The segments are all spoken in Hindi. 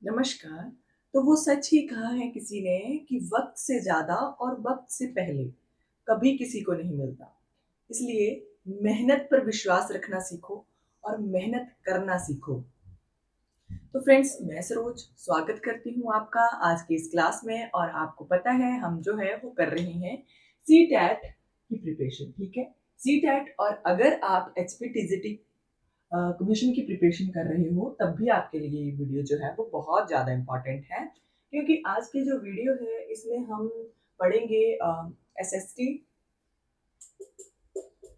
नमस्कार। तो वो सच ही कहा है किसी ने कि वक्त से ज्यादा और वक्त से पहले कभी किसी को नहीं मिलता। इसलिए मेहनत पर विश्वास रखना सीखो और मेहनत करना सीखो। तो फ्रेंड्स, मैं सरोज स्वागत करती हूँ आपका आज की इस क्लास में। और आपको पता है हम जो है वो कर रहे हैं सी टैट की प्रिपरेशन। ठीक है, सी टैट। और अगर आप एचपीटीजीटी कमीशन की प्रिपरेशन कर रहे हो तब भी आपके लिए ये वीडियो जो है वो बहुत ज़्यादा इम्पॉर्टेंट है, क्योंकि आज की जो वीडियो है इसमें हम पढ़ेंगे एसएसटी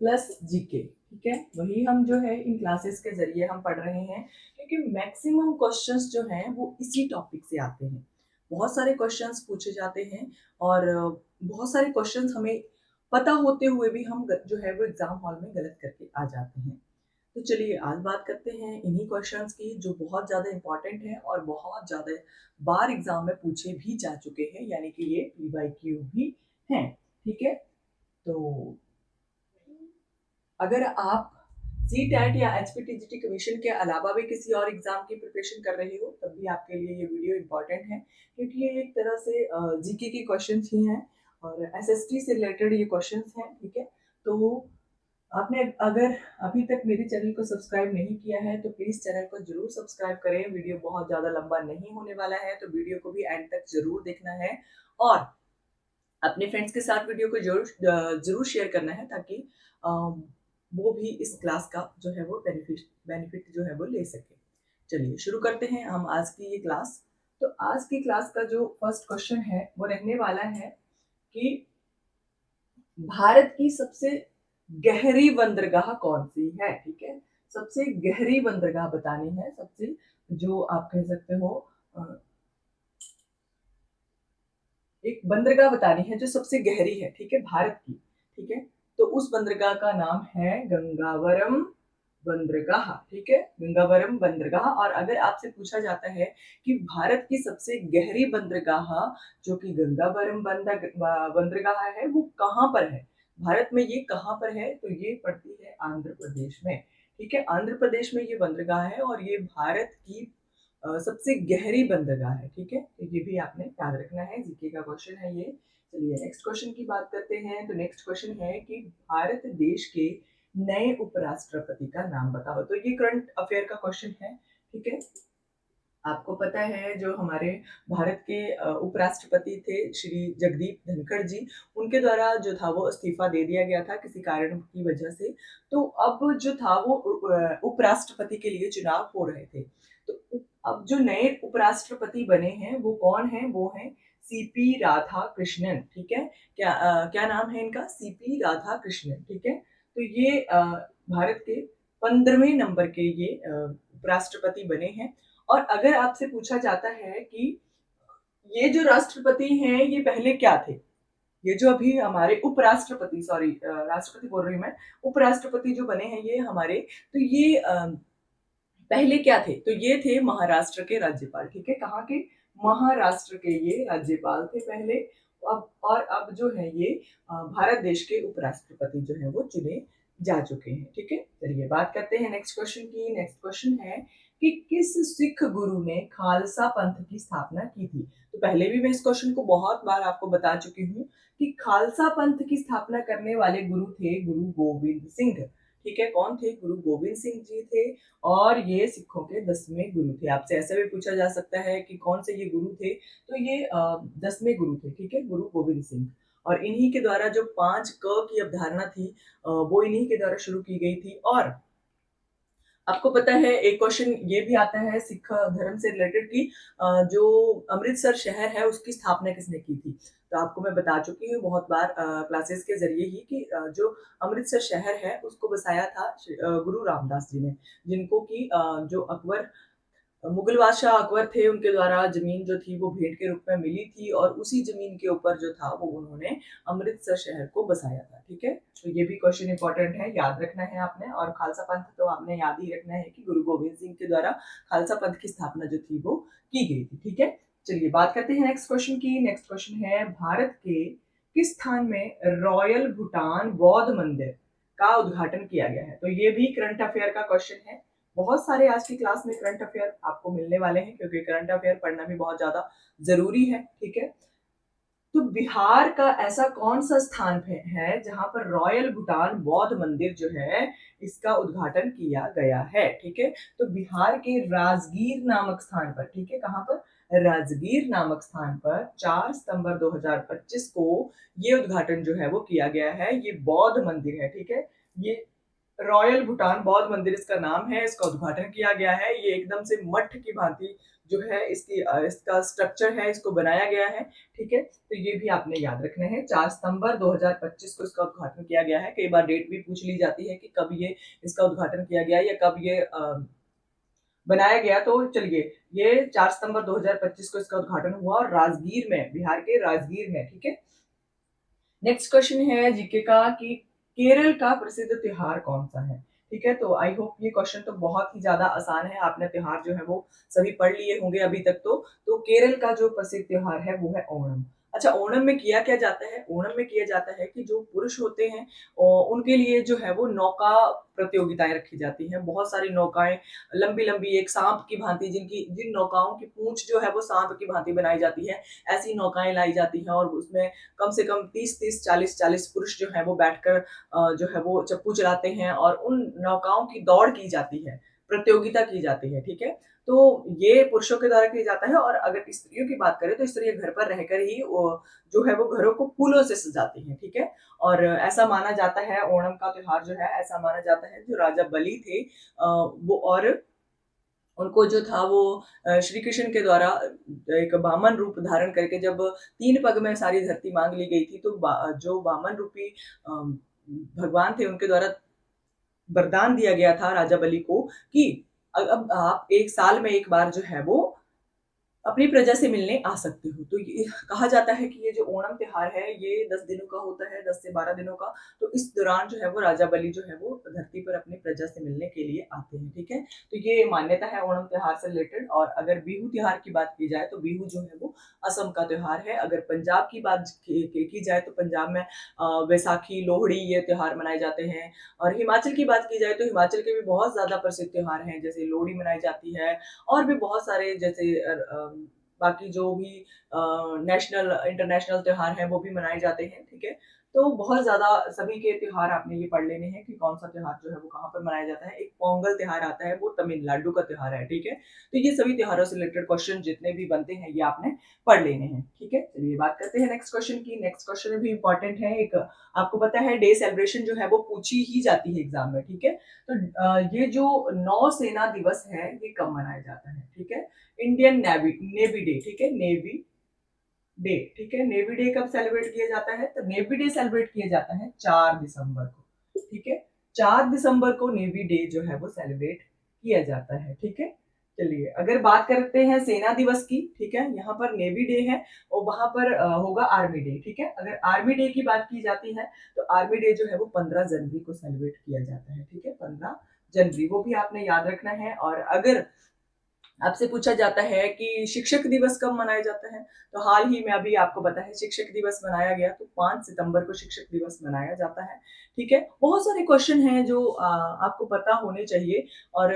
प्लस जीके। ठीक है, वही हम जो है इन क्लासेस के जरिए हम पढ़ रहे हैं, क्योंकि मैक्सिमम क्वेश्चंस जो हैं वो इसी टॉपिक से आते हैं। बहुत सारे क्वेश्चंस पूछे जाते हैं और बहुत सारे क्वेश्चंस हमें पता होते हुए भी हम जो है वो एग्जाम हॉल में गलत करके आ जाते हैं। तो चलिए आज बात करते हैं इन्हीं क्वेश्चंस की जो बहुत ज़्यादा इम्पोर्टेंट है और बहुत ज़्यादा बार एग्जाम में पूछे भी जा चुके हैं, यानी कि ये पीवाईक्यू भी हैं। ठीक है, तो अगर आप सी टैट या एचपीटीजीटी कमीशन के अलावा भी किसी और एग्जाम की प्रिपरेशन कर रहे हो तब भी आपके लिए ये वीडियो इम्पोर्टेंट है, क्योंकि ये एक तरह से जीके के क्वेश्चंस ही हैं और एसएसटी से रिलेटेड ये क्वेश्चंस हैं। ठीक है, तो आपने अगर अभी तक मेरे चैनल को सब्सक्राइब नहीं किया है तो प्लीज चैनल को जरूर सब्सक्राइब करें। वीडियो बहुत ज्यादा लंबा नहीं होने वाला है, तो वीडियो को भी एंड तक जरूर देखना है और अपने फ्रेंड्स के साथ वीडियो को जरूर जरूर शेयर करना है, ताकि वो भी इस क्लास का जो है वो बेनिफिट जो है वो ले सके। चलिए शुरू करते हैं हम आज की ये क्लास। तो आज की क्लास का जो फर्स्ट क्वेश्चन है वो रहने वाला है कि भारत की सबसे गहरी बंदरगाह कौन सी है। ठीक है, सबसे गहरी बंदरगाह बतानी है, सबसे जो आप कह सकते हो एक बंदरगाह बतानी है जो सबसे गहरी है। ठीक है, भारत की। ठीक है, तो उस बंदरगाह का नाम है गंगावरम बंदरगाह। ठीक है, गंगावरम बंदरगाह। और अगर आपसे पूछा जाता है कि भारत की सबसे गहरी बंदरगाह जो कि गंगावरम बंदरगाह है वो कहाँ पर है, भारत में ये कहाँ पर है, तो ये पड़ती है आंध्र प्रदेश में। ठीक है, आंध्र प्रदेश में ये बंदरगाह है और ये भारत की सबसे गहरी बंदरगाह है। ठीक है, तो ये भी आपने याद रखना है, जीके का क्वेश्चन है ये। चलिए नेक्स्ट क्वेश्चन की बात करते हैं। तो नेक्स्ट क्वेश्चन है कि भारत देश के नए उपराष्ट्रपति का नाम बताओ। तो ये करंट अफेयर का क्वेश्चन है। ठीक है, आपको पता है जो हमारे भारत के उपराष्ट्रपति थे श्री जगदीप धनखड़ जी, उनके द्वारा जो था वो इस्तीफा दे दिया गया था किसी कारण की वजह से। तो अब जो था वो उपराष्ट्रपति के लिए चुनाव हो रहे थे। तो अब जो नए उपराष्ट्रपति बने हैं वो कौन है, वो है सीपी राधा कृष्णन। ठीक है, क्या नाम है इनका, सीपी राधा कृष्णन। ठीक है, तो ये भारत के 15वें नंबर के ये उपराष्ट्रपति बने हैं। और अगर आपसे पूछा जाता है कि ये जो राष्ट्रपति हैं ये पहले क्या थे, ये जो अभी हमारे उपराष्ट्रपति, सॉरी राष्ट्रपति बोल रही हूँ मैं, उपराष्ट्रपति जो बने हैं ये हमारे, तो ये पहले क्या थे, तो ये थे महाराष्ट्र के राज्यपाल। ठीक है, कहाँ के, महाराष्ट्र के ये राज्यपाल थे पहले। अब और अब जो है ये भारत देश के उपराष्ट्रपति जो है वो चुने जा चुके हैं। ठीक है, चलिए बात करते हैं नेक्स्ट क्वेश्चन की। नेक्स्ट क्वेश्चन है कि किस सिख गुरु ने खालसा पंथ की स्थापना की थी। तो पहले भी मैं इस क्वेश्चन को बहुत बार आपको बता चुकी हूँ कि खालसा पंथ की स्थापना करने वाले गुरु थे गुरु गोविंद सिंह। ठीक है, कौन थे, गुरु गोविंद सिंह जी थे और ये सिखों के 10वें गुरु थे। आपसे ऐसा भी पूछा जा सकता है कि कौन से ये गुरु थे, तो ये 10वें गुरु थे। ठीक है, गुरु गोविंद सिंह। और इन्हीं के द्वारा जो 5 क की अवधारणा थी वो इन्हीं के द्वारा शुरू की गई थी। और आपको पता है एक क्वेश्चन ये भी आता है सिख धर्म से रिलेटेड कि जो अमृतसर शहर है उसकी स्थापना किसने की थी। तो आपको मैं बता चुकी हूँ बहुत बार क्लासेस के जरिए ही कि जो अमृतसर शहर है उसको बसाया था गुरु रामदास जी ने, जिनको कि जो अकबर, मुगल बादशाह अकबर थे, उनके द्वारा जमीन जो थी वो भेंट के रूप में मिली थी और उसी जमीन के ऊपर जो था वो उन्होंने अमृतसर शहर को बसाया था। ठीक है, तो ये भी क्वेश्चन इंपॉर्टेंट है, याद रखना है आपने। और खालसा पंथ तो आपने याद ही रखना है कि गुरु गोविंद सिंह के द्वारा खालसा पंथ की स्थापना जो थी वो की गई थी। ठीक है, चलिए बात करते हैं नेक्स्ट क्वेश्चन की। नेक्स्ट क्वेश्चन है भारत के किस स्थान में रॉयल भूटान बौद्ध मंदिर का उद्घाटन किया गया है। तो ये भी करंट अफेयर का क्वेश्चन है, बहुत सारे आज की क्लास में करंट अफेयर आपको मिलने वाले हैं, क्योंकि करंट अफेयर पढ़ना भी बहुत ज्यादा जरूरी है, ठीक है। तो बिहार का ऐसा कौन सा स्थान है जहां पर रॉयल भूटान बौद्ध मंदिर जो है इसका उद्घाटन किया गया है, ठीक है। तो बिहार के राजगीर नामक स्थान पर, ठीक है, कहां पर, राजगीर नामक स्थान पर 4 सितंबर 2025 को ये उद्घाटन जो है वो किया गया है। ये बौद्ध मंदिर है, ठीक है। ये रॉयल भूटान बौद्ध मंदिर इसका नाम है, इसका उद्घाटन किया गया है। ये एकदम से मठ की भांति जो है इसका स्ट्रक्चर है, इसको बनाया गया है, ठीक है। तो ये भी आपने याद रखना है। 4 सितंबर 2025 को इसका उद्घाटन किया गया है। कई बार डेट भी पूछ ली जाती है कि कब ये इसका उद्घाटन किया गया या कब ये बनाया गया। तो चलिए, ये 4 सितंबर 2025 को इसका उद्घाटन हुआ और राजगीर में, बिहार के राजगीर में, ठीक है। नेक्स्ट क्वेश्चन है जीके का कि केरल का प्रसिद्ध त्योहार कौन सा है, ठीक है। तो आई होप ये क्वेश्चन तो बहुत ही ज्यादा आसान है, आपने त्योहार जो है वो सभी पढ़ लिए होंगे अभी तक। तो केरल का जो प्रसिद्ध त्योहार है वो है ओणम। अच्छा, ओणम में किया क्या जाता है? ओणम में किया जाता है कि जो पुरुष होते हैं उनके लिए जो है वो नौका प्रतियोगिताएं रखी जाती हैं। बहुत सारी नौकाएं लंबी लंबी, एक सांप की भांति, जिन नौकाओं की पूंछ जो है वो सांप की भांति बनाई जाती है, ऐसी नौकाएं लाई जाती हैं। और उसमें कम से कम 30-30, 40-40 पुरुष जो है वो बैठकर जो है वो चप्पू चलाते हैं और उन नौकाओं की दौड़ की जाती है, प्रतियोगिता की जाती है, ठीक है। तो ये पुरुषों के द्वारा किया जाता है। और अगर स्त्रियों की बात करें तो स्त्रियां घर पर रहकर ही जो है वो घरों को फूलों से सजाती हैं, ठीक है। और ऐसा माना जाता है, ओणम का त्योहार जो है ऐसा माना जाता है, जो राजा बलि थे वो, और उनको जो था वो श्री कृष्ण के द्वारा एक वामन रूप धारण करके जब 3 पग में सारी धरती मांग ली गई थी, तो जो वामन रूपी भगवान थे उनके द्वारा वरदान दिया गया था राजा बलि को कि अब आप एक साल में एक बार जो है वो अपनी प्रजा से मिलने आ सकते हो। तो ये कहा जाता है कि ये जो ओणम त्योहार है ये 10 दिनों का होता है, 10 से 12 दिनों का। तो इस दौरान जो है वो राजा बलि जो है वो धरती पर अपनी प्रजा से मिलने के लिए आते हैं, ठीक है। तो ये मान्यता है ओणम त्योहार से रिलेटेड। और अगर बिहू त्योहार की बात की जाए तो बिहू जो है वो असम का त्योहार है। अगर पंजाब की बात की जाए तो पंजाब में बैसाखी, लोहड़ी ये त्योहार मनाए जाते हैं। और हिमाचल की बात की जाए तो हिमाचल के भी बहुत ज्यादा प्रसिद्ध त्योहार हैं, जैसे लोहड़ी मनाई जाती है। और भी बहुत सारे, जैसे बाकी जो भी नेशनल इंटरनेशनल त्योहार हैं वो भी मनाए जाते हैं, ठीक है। तो बहुत ज्यादा सभी के त्योहार आपने ये पढ़ लेने हैं कि कौन सा त्योहार जो है वो कहाँ पर मनाया जाता है। एक पोंगल त्योहार आता है, वो तमिलनाडु का त्योहार है, ठीक है। तो ये सभी त्योहारों से रिलेटेड क्वेश्चन जितने भी बनते हैं ये आपने पढ़ लेने हैं, ठीक है। चलिए बात करते हैं नेक्स्ट क्वेश्चन की। नेक्स्ट क्वेश्चन भी इंपॉर्टेंट है। एक आपको पता है डे सेलिब्रेशन जो है वो पूछी ही जाती है एग्जाम में, ठीक है। तो ये जो नौसेना दिवस है ये कब मनाया जाता है, ठीक है। इंडियन नेवी नेवी डे, ठीक है, नेवी डे, ठीक है। नेवी डे कब सेलिब्रेट किया जाता है? तो नेवी डे सेलिब्रेट किया जाता है 4 दिसंबर को, ठीक है। 4 दिसंबर को नेवी डे जो है वो सेलिब्रेट किया जाता है, ठीक है। चलिए अगर बात करते हैं सेना दिवस की, ठीक है, यहाँ पर नेवी डे है और वहां पर होगा आर्मी डे, ठीक है। अगर आर्मी डे की बात की जाती है तो आर्मी डे जो है वो 15 जनवरी को सेलिब्रेट किया जाता है, ठीक है, 15 जनवरी, वो भी आपने याद रखना है। और अगर आपसे पूछा जाता है कि शिक्षक दिवस कब मनाया जाता है, तो हाल ही में अभी आपको पता है शिक्षक दिवस मनाया गया, तो 5 सितंबर को शिक्षक दिवस मनाया जाता है, ठीक है। बहुत सारे क्वेश्चन हैं जो आपको पता होने चाहिए। और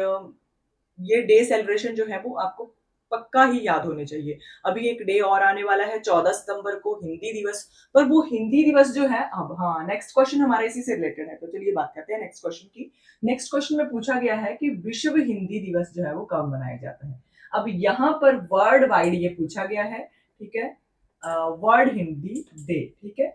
ये डे सेलिब्रेशन जो है वो आपको पक्का ही याद होने चाहिए। अभी एक डे और आने वाला है 14 सितंबर को, हिंदी दिवस। पर वो हिंदी दिवस जो है, अब हाँ नेक्स्ट क्वेश्चन हमारे इसी से रिलेटेड है, तो चलिए बात करते हैं नेक्स्ट क्वेश्चन की। नेक्स्ट क्वेश्चन में पूछा गया है कि विश्व हिंदी दिवस जो है वो कब मनाया जाता है। अब यहाँ पर वर्ल्ड वाइड ये पूछा गया है, ठीक है। वर्ल्ड हिंदी डे, ठीक है,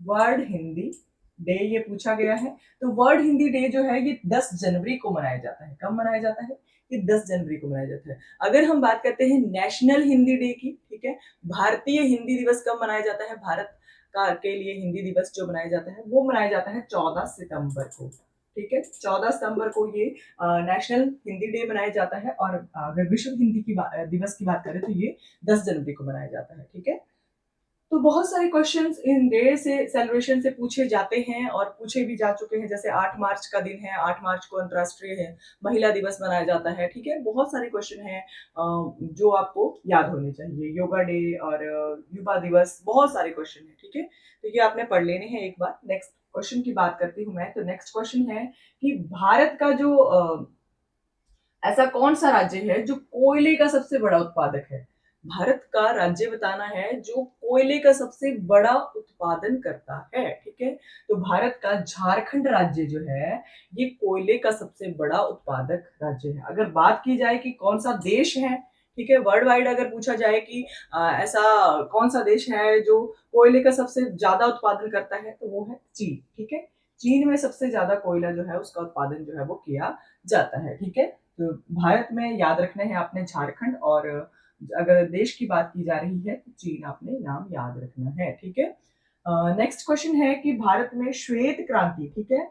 वर्ल्ड हिंदी डे ये पूछा गया है। तो वर्ल्ड हिंदी डे जो है ये 10 जनवरी को मनाया जाता है। कब मनाया जाता है? ये 10 जनवरी को मनाया जाता है। अगर हम बात करते हैं नेशनल हिंदी डे की, ठीक है, भारतीय हिंदी दिवस कब मनाया जाता है? भारत का के लिए हिंदी दिवस जो मनाया जाता है वो मनाया जाता है 14 सितंबर को, ठीक है। 14 सितंबर को ये नेशनल हिंदी डे मनाया जाता है। और अगर विश्व हिंदी की दिवस की बात करें तो ये 10 जनवरी को मनाया जाता है, ठीक है। तो बहुत सारे क्वेश्चंस इन डे से सेलिब्रेशन से पूछे जाते हैं और पूछे भी जा चुके हैं। जैसे 8 मार्च का दिन है, 8 मार्च को अंतर्राष्ट्रीय है महिला दिवस मनाया जाता है, ठीक है। बहुत सारे क्वेश्चन हैं जो आपको याद होने चाहिए। योगा डे और युवा दिवस, बहुत सारे क्वेश्चन हैं, ठीक है। तो ये आपने पढ़ लेने हैं एक बार। नेक्स्ट क्वेश्चन की बात करती हूँ मैं। तो नेक्स्ट क्वेश्चन है कि भारत का जो ऐसा कौन सा राज्य है जो कोयले का सबसे बड़ा उत्पादक है? भारत का राज्य बताना है जो कोयले का सबसे बड़ा उत्पादन करता है, ठीक है? तो भारत का झारखंड राज्य जो है, ये कोयले का सबसे बड़ा उत्पादक राज्य है। अगर बात की जाए कि कौन-सा देश है, ठीक है? वर्ल्ड वाइड अगर पूछा जाए कि ऐसा कौन-सा देश है जो कोयले का सबसे ज़्यादा उत्पादन करता है, तो वो है चीन, ठीक है? चीन में सबसे ज़्यादा कोयला जो है उसका उत्पादन जो है वो किया जाता है, ठीक है? तो भारत में याद रखने हैं आपने झारखंड, और अगर देश की बात की जा रही है तो चीन आपने नाम याद रखना है, ठीक है? नेक्स्ट क्वेश्चन है कि भारत में श्वेत क्रांति, ठीक है?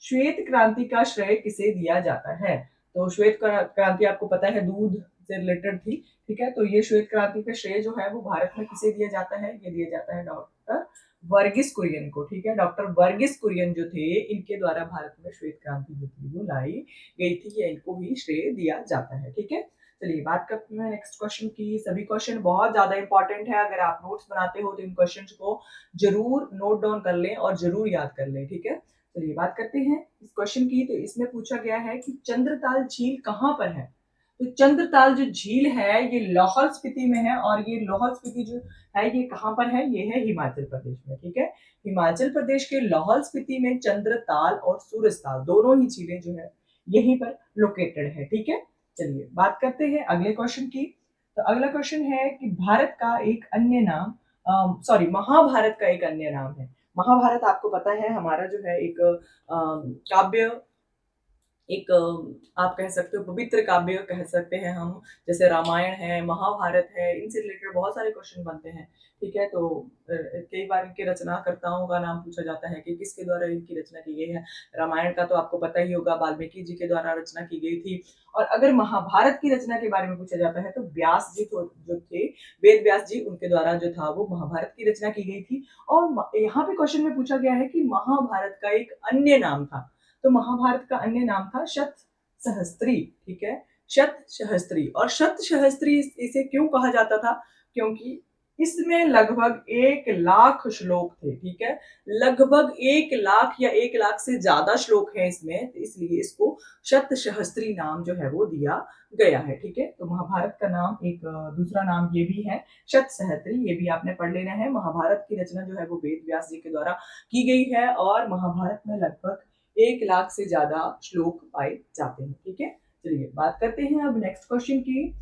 श्वेत क्रांति का श्रेय किसे दिया जाता है? तो श्वेत क्रांति आपको पता है दूध से रिलेटेड थी, ठीक है? तो ये श्वेत क्रांति का श्रेय जो है वो भारत में किसे दिया जाता है? ये दिया जाता है डॉक्टर वर्गीस कुरियन को, ठीक है? डॉक्टर वर्गीस कुरियन जो थे, इनके द्वारा भारत में श्वेत क्रांति जो थी वो लाई गई थी, या इनको भी श्रेय दिया जाता है, ठीक है? चलिए बात करते हैं नेक्स्ट क्वेश्चन की। सभी क्वेश्चन बहुत ज्यादा इंपॉर्टेंट है, अगर आप नोट्स बनाते हो तो इन क्वेश्चंस को जरूर नोट डाउन कर लें और जरूर याद कर लें, ठीक है? चलिए बात करते हैं इस क्वेश्चन की। तो इसमें पूछा गया है कि चंद्रताल झील कहाँ पर है? तो चंद्रताल जो झील है ये लाहौल स्पीति में है, और ये लाहौल स्पीति जो है ये कहाँ पर है? ये है हिमाचल प्रदेश में, ठीक है? हिमाचल प्रदेश के लाहौल स्पीति में चंद्रताल और सूरजताल दोनों ही झीलें जो है यहीं पर लोकेटेड है, ठीक है? चलिए बात करते हैं अगले क्वेश्चन की। तो अगला क्वेश्चन है कि भारत का एक अन्य नाम, महाभारत का एक अन्य नाम है। महाभारत आपको पता है हमारा जो है एक काव्य, एक आप कह सकते हो पवित्र काव्य कह सकते हैं हम। जैसे रामायण है, महाभारत है, इनसे रिलेटेड बहुत सारे क्वेश्चन बनते हैं, ठीक है? तो कई बार इनके रचनाकर्ताओं का नाम पूछा जाता है कि किसके द्वारा इनकी रचना की गई है। रामायण का तो आपको पता ही होगा, वाल्मीकि जी के द्वारा रचना की गई थी। और अगर महाभारत की रचना के बारे में पूछा जाता है तो व्यास जी जो थे, वेद व्यास जी, उनके द्वारा जो था वो महाभारत की रचना की गई थी। और यहाँ पे क्वेश्चन में पूछा गया है कि महाभारत का एक अन्य नाम था। तो महाभारत का अन्य नाम था शत सहस्त्री, ठीक है? शत सहस्त्री। और शत सहस्त्री इसे क्यों कहा जाता था? क्योंकि इसमें लगभग 1 लाख श्लोक थे, ठीक है? लगभग 1 लाख या 1 लाख से ज्यादा श्लोक हैं इसमें, तो इसलिए इसको शत सहस्त्री नाम जो है वो दिया गया है, ठीक है? तो महाभारत का नाम एक दूसरा नाम ये भी है शत सहस्त्री, ये भी आपने पढ़ लेना है। महाभारत की रचना जो है वो वेद व्यास जी के द्वारा की गई है, और महाभारत में लगभग 1 लाख से ज्यादा श्लोक पाए जाते हैं, ठीक है? चलिए बात करते हैं अब नेक्स्ट क्वेश्चन की।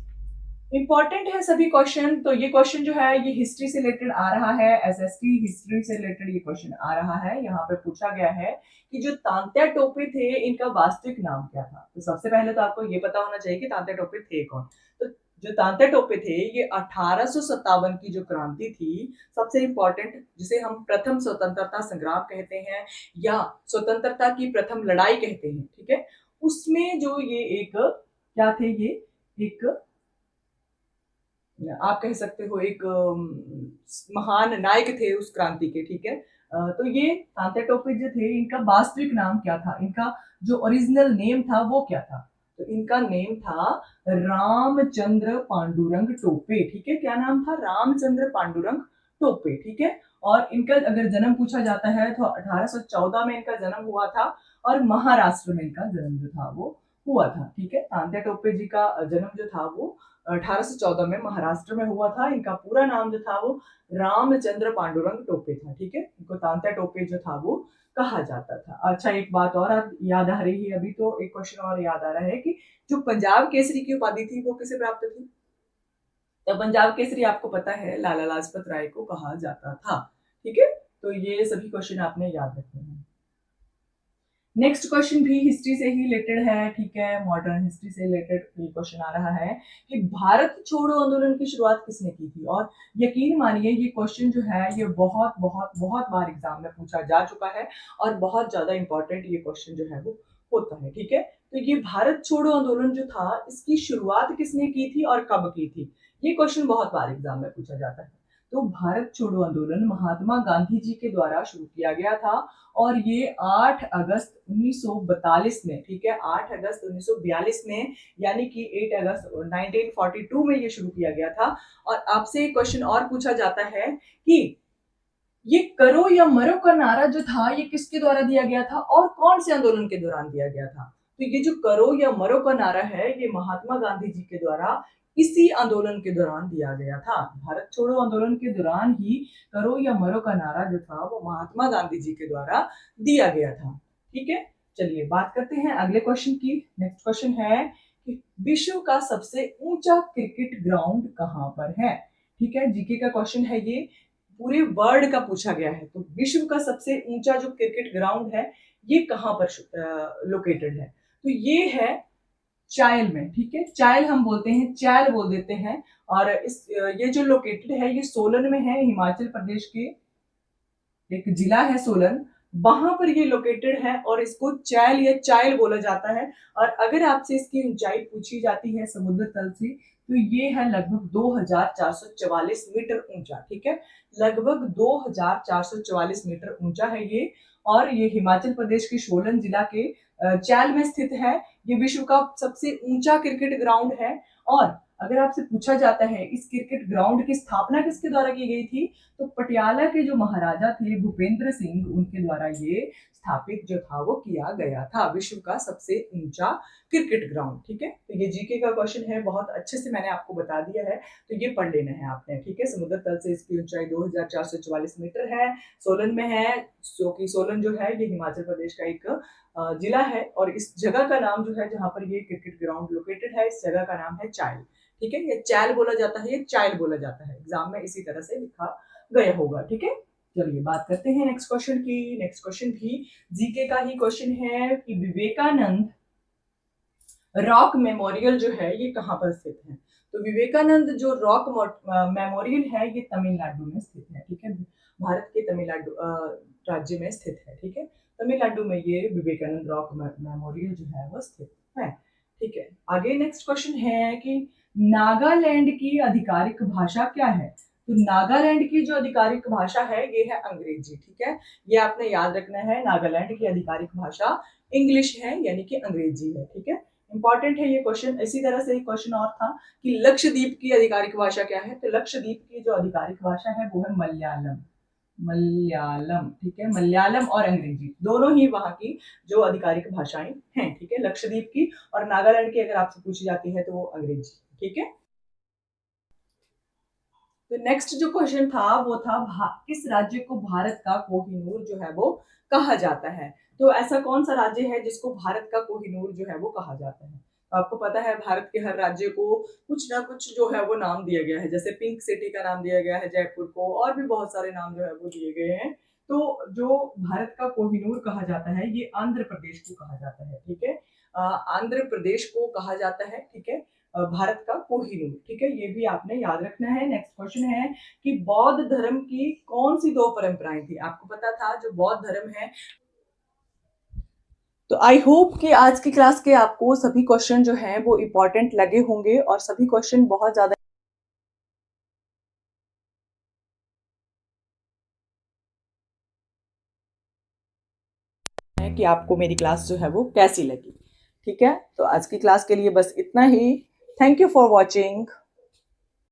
इंपॉर्टेंट है सभी क्वेश्चन। तो ये क्वेश्चन जो है ये हिस्ट्री से रिलेटेड आ रहा है, एसएसटी हिस्ट्री से रिलेटेड ये क्वेश्चन आ रहा है। यहाँ पे पूछा गया है कि जो तांत्या टोपे थे इनका वास्तविक नाम क्या था? तो सबसे पहले तो आपको ये पता होना चाहिए कि तांत्या टोपे थे कौन। तो जो तांत्या टोपे थे ये 1857 की जो क्रांति थी, सबसे इंपॉर्टेंट, जिसे हम प्रथम स्वतंत्रता संग्राम कहते हैं या स्वतंत्रता की प्रथम लड़ाई कहते हैं, ठीक है? उसमें जो ये एक क्या थे, ये एक आप कह सकते हो एक महान नायक थे उस क्रांति के, ठीक है? तो ये तांत्या टोपे जो थे इनका वास्तविक नाम क्या था? इनका जो ओरिजिनल नेम था वो क्या था? तो इनका नेम था रामचंद्र पांडुरंग टोपे, ठीक है? क्या नाम था? रामचंद्र पांडुरंग टोपे, ठीक है? और इनका अगर जन्म पूछा जाता है तो 1814 में इनका जन्म हुआ था, और महाराष्ट्र में इनका जन्म जो था वो हुआ था, ठीक है? तांत्या टोपे जी का जन्म जो था वो 1814 में महाराष्ट्र में हुआ था। इनका पूरा नाम जो था वो रामचंद्र पांडुरंग टोपे था, ठीक है? इनको तांत्या टोपे जो था वो कहा जाता था। अच्छा, एक बात और याद आ रही है अभी, तो एक क्वेश्चन और याद आ रहा है कि जो पंजाब केसरी की उपाधि थी वो किसे प्राप्त थी? तो पंजाब केसरी आपको पता है लाला लाजपत राय को कहा जाता था, ठीक है? तो ये सभी क्वेश्चन आपने याद रखने हैं। नेक्स्ट क्वेश्चन भी हिस्ट्री से ही रिलेटेड है, ठीक है? मॉडर्न हिस्ट्री से रिलेटेड ये क्वेश्चन आ रहा है कि भारत छोड़ो आंदोलन की शुरुआत किसने की थी? और यकीन मानिए ये क्वेश्चन जो है ये बहुत बहुत बहुत बार एग्जाम में पूछा जा चुका है, और बहुत ज्यादा इंपॉर्टेंट ये क्वेश्चन जो है वो होता है, ठीक है? तो ये भारत छोड़ो आंदोलन जो था इसकी शुरुआत किसने की थी और कब की थी? ये क्वेश्चन बहुत बार एग्जाम में पूछा जाता है। तो भारत छोड़ो आंदोलन महात्मा गांधी जी के द्वारा शुरू किया गया था, और ये 8 अगस्त 1942 में, ठीक है? 8 अगस्त 1942 में, यानी कि 8 अगस्त 1942 में ये शुरू किया गया था। और आपसे एक क्वेश्चन और पूछा जाता है कि ये करो या मरो का नारा जो था ये किसके द्वारा दिया गया था और कौन से आंदोलन के दौरान दिया गया था? तो ये जो करो या मरो का नारा है, ये महात्मा गांधी जी के द्वारा इसी आंदोलन के दौरान दिया गया था। भारत छोड़ो आंदोलन के दौरान ही करो या मरो का नारा जो था वो महात्मा गांधी जी के द्वारा दिया गया था। ठीक है, चलिए बात करते हैं अगले क्वेश्चन की। नेक्स्ट क्वेश्चन है कि विश्व का सबसे ऊंचा क्रिकेट ग्राउंड कहां पर है। ठीक है, जीके का क्वेश्चन है ये, पूरे वर्ल्ड का पूछा गया है। तो विश्व का सबसे ऊंचा जो क्रिकेट ग्राउंड है ये कहां पर लोकेटेड है, तो ये है चायल में। ठीक है, चायल हम बोलते हैं, चायल बोल देते हैं। और ये जो लोकेटेड है ये सोलन में है, हिमाचल प्रदेश के एक जिला है सोलन, वहां पर ये लोकेटेड है और इसको चैल या चायल बोला जाता है। और अगर आपसे इसकी ऊंचाई पूछी जाती है समुद्र तल से, तो ये है लगभग 2444 मीटर ऊंचा। ठीक है, लगभग 2444 मीटर ऊंचा है ये। और ये हिमाचल प्रदेश के सोलन जिला के चैल में स्थित है। ये विश्व का सबसे ऊंचा क्रिकेट ग्राउंड है। और अगर आपसे पूछा जाता है इस क्रिकेट ग्राउंड की स्थापना किसके द्वारा की गई थी, तो पटियाला के जो महाराजा थे भूपेंद्र सिंह, उनके द्वारा ये स्थापित जो था वो किया गया था, विश्व का सबसे ऊंचा क्रिकेट ग्राउंड। ठीक है, तो ये जीके का क्वेश्चन है, बहुत अच्छे से मैंने आपको बता दिया है, तो ये पढ़ लेना है आपने। ठीक है, समुद्र तल से इसकी ऊंचाई 2444 मीटर है, सोलन में है, जो कि सोलन जो है ये हिमाचल प्रदेश का एक जिला है। और इस जगह का नाम जो है जहाँ पर ये क्रिकेट ग्राउंड लोकेटेड है, इस जगह का नाम है चायल। ठीक है, ये चैल बोला जाता है, ये चाइल्ड बोला जाता है, एग्जाम में इसी तरह से लिखा गया होगा। ठीक है, चलिए बात करते हैं नेक्स्ट क्वेश्चन की। नेक्स्ट क्वेश्चन भी जीके का ही क्वेश्चन है कि विवेकानंद रॉक मेमोरियल जो है ये कहाँ पर स्थित है। तो विवेकानंद जो रॉक मेमोरियल है ये तमिलनाडु में स्थित है। ठीक है, भारत के तमिलनाडु राज्य में स्थित है। ठीक है, तमिलनाडु में ये विवेकानंद रॉक मेमोरियल जो है वो स्थित है। ठीक है, आगे नेक्स्ट क्वेश्चन है कि नागालैंड की आधिकारिक भाषा क्या है। तो नागालैंड की जो आधिकारिक भाषा है ये है अंग्रेजी। ठीक है, ये आपने याद रखना है, नागालैंड की आधिकारिक भाषा इंग्लिश है, यानी कि अंग्रेजी है। ठीक है, इंपॉर्टेंट है ये क्वेश्चन। इसी तरह से एक क्वेश्चन और था कि लक्षद्वीप की आधिकारिक भाषा क्या है। तो लक्षद्वीप की जो आधिकारिक भाषा है वो है मलयालम। मलयालम, ठीक है, मलयालम और अंग्रेजी दोनों ही वहां की जो आधिकारिक भाषाएं हैं। ठीक है, लक्षद्वीप की और नागालैंड की अगर आपसे पूछी जाती है तो वो अंग्रेजी। ठीक है, तो नेक्स्ट जो क्वेश्चन था वो था किस राज्य को भारत का कोहिनूर जो है वो कहा जाता है। तो ऐसा कौन सा राज्य है जिसको भारत का कोहिनूर जो है वो कहा जाता है। तो आपको पता है भारत के हर राज्य को कुछ ना कुछ जो है वो नाम दिया गया है, जैसे पिंक सिटी का नाम दिया गया है जयपुर को, और भी बहुत सारे नाम जो है वो दिए गए हैं। तो जो भारत का कोहिनूर कहा जाता है ये आंध्र प्रदेश को कहा जाता है। ठीक है, आंध्र प्रदेश को कहा जाता है। ठीक है, भारत का कोहिनूर। ठीक है, ये भी आपने याद रखना है। नेक्स्ट क्वेश्चन है कि बौद्ध धर्म की कौन सी दो परंपराएं थी। आपको पता था जो बौद्ध धर्म है। तो आई होप कि आज की क्लास के आपको सभी क्वेश्चन जो हैं वो इम्पोर्टेंट लगे होंगे और सभी क्वेश्चन बहुत ज्यादा है कि आपको मेरी क्लास जो है वो कैसी लगी। ठीक है, तो आज की क्लास के लिए बस इतना ही। Thank you for watching.